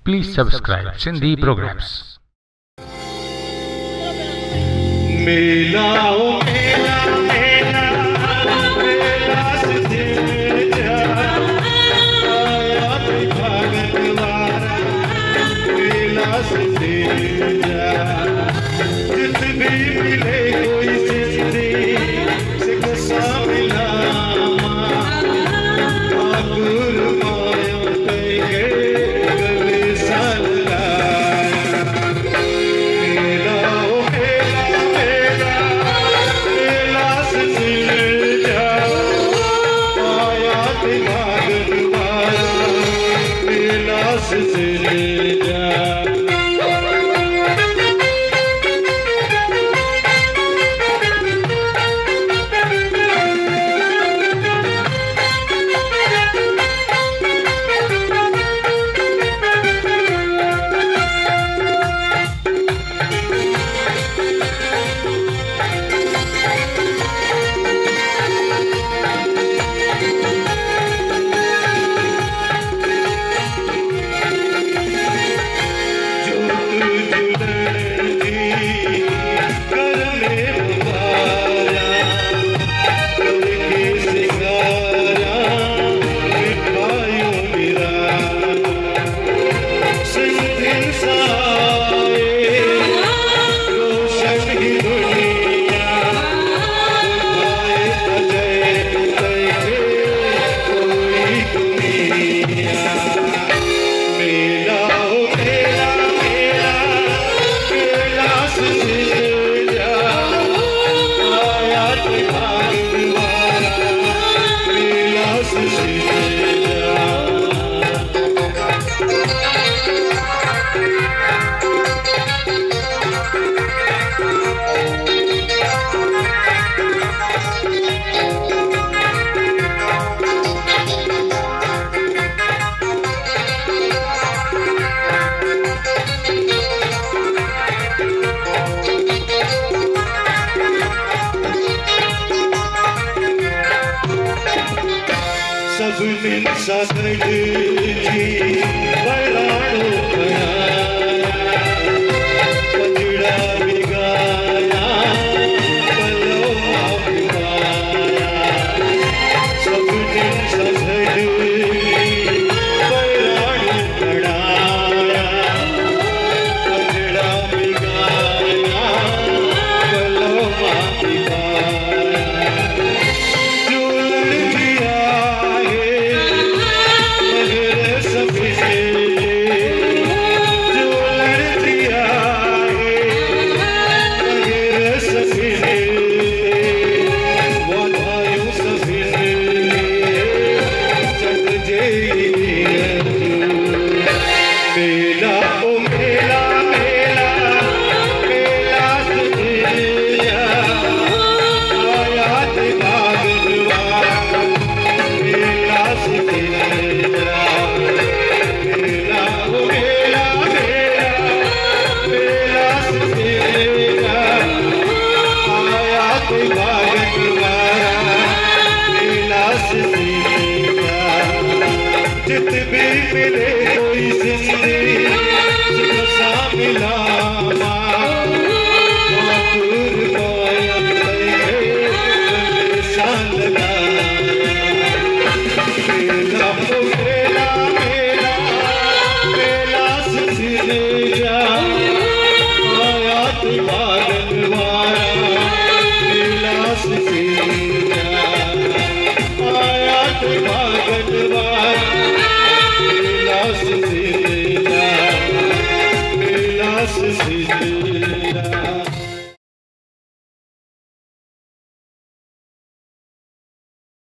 Please subscribe Sindhi Programs. मेला ओ मेला मेला मेला सिद्धि जा आया भागत वारा मेला सिद्धि जा जित भी मिले कोई सिद्धि सिख सा मिला गुरु माया कह गले साल जित भी मिले कोई जिंदगी सा मिला गुरु माया साल मेला मेला मेला मेला सिद्धि जा आया भागत वारा मेला सिद्धि जा आया भागत वारा मेला सिद्धि जा